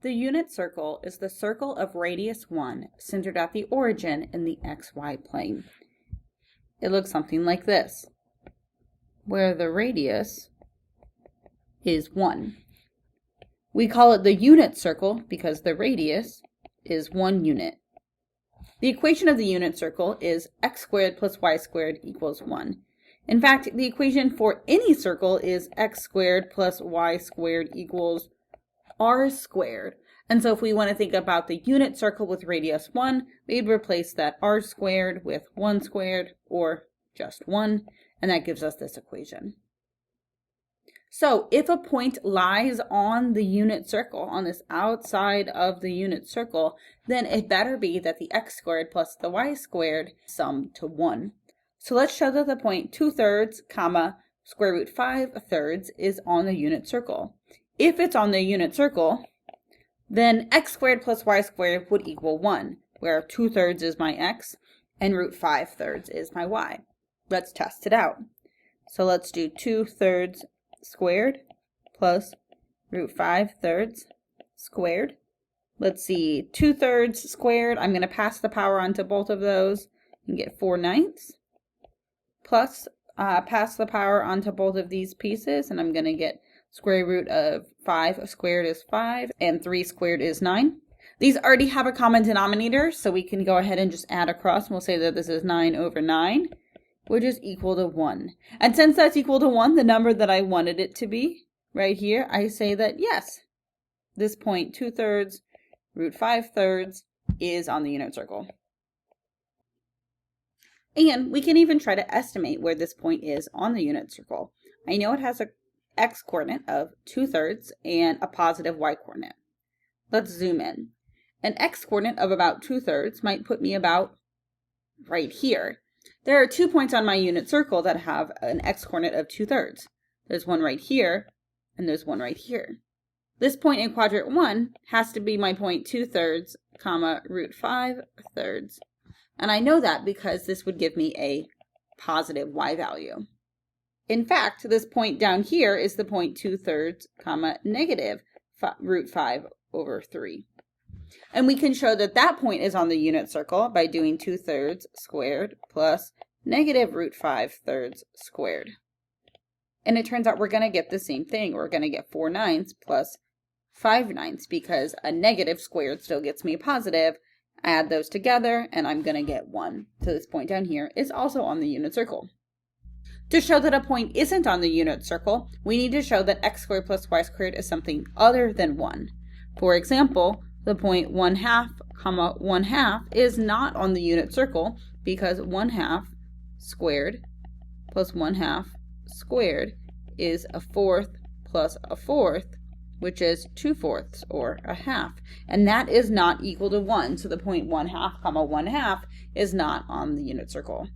The unit circle is the circle of radius 1 centered at the origin in the xy plane. It looks something like this, where the radius is 1. We call it the unit circle because the radius is 1 unit. The equation of the unit circle is x squared plus y squared equals 1. In fact, the equation for any circle is x squared plus y squared equals r squared. And so if we want to think about the unit circle with radius 1, we'd replace that r squared with 1 squared, or just 1, and that gives us this equation. So if a point lies on the unit circle, on this outside of the unit circle, then it better be that the x squared plus the y squared sum to 1. So let's show that the point 2/3, comma, square root 5/3 is on the unit circle. If it's on the unit circle, then x squared plus y squared would equal 1, where 2/3 is my x and root 5/3 is my y. Let's test it out. So let's do 2/3 squared plus root 5/3 squared. Let's see, 2/3 squared, I'm going to pass the power onto both of those and get 4/9, plus pass the power onto both of these pieces, and I'm going to get square root of 5 squared is 5, and 3 squared is 9. These already have a common denominator, so we can go ahead and just add across, and we'll say that this is 9/9, which is equal to 1. And since that's equal to 1, the number that I wanted it to be, right here, I say that yes, this point 2/3 root 5/3 is on the unit circle. And we can even try to estimate where this point is on the unit circle. I know it has a x-coordinate of 2/3 and a positive y-coordinate. Let's zoom in. An x-coordinate of about 2/3 might put me about right here. There are 2 points on my unit circle that have an x-coordinate of 2/3. There's one right here, and there's one right here. This point in quadrant 1 has to be my point 2/3, comma, root 5/3. And I know that because this would give me a positive y value. In fact, this point down here is the point 2/3, comma, negative root 5/3. And we can show that that point is on the unit circle by doing 2/3 squared plus negative root 5/3 squared. And it turns out we're going to get the same thing. We're going to get 4/9 plus 5/9 because a negative squared still gets me a positive. Add those together and I'm going to get 1. So this point down here is also on the unit circle. To show that a point isn't on the unit circle, we need to show that x squared plus y squared is something other than 1. For example, the point 1/2, comma, 1/2 is not on the unit circle because 1/2 squared plus 1/2 squared is a fourth plus a fourth, which is 2/4 or a half. And that is not equal to 1. So the point 1/2, comma, 1/2 is not on the unit circle.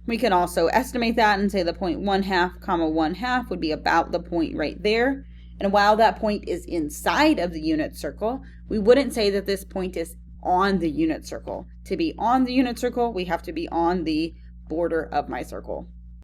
We can also estimate that and say the point 1/2, comma, 1/2 would be about the point right there. And while that point is inside of the unit circle, we wouldn't say that this point is on the unit circle. To be on the unit circle, we have to be on the border of my circle.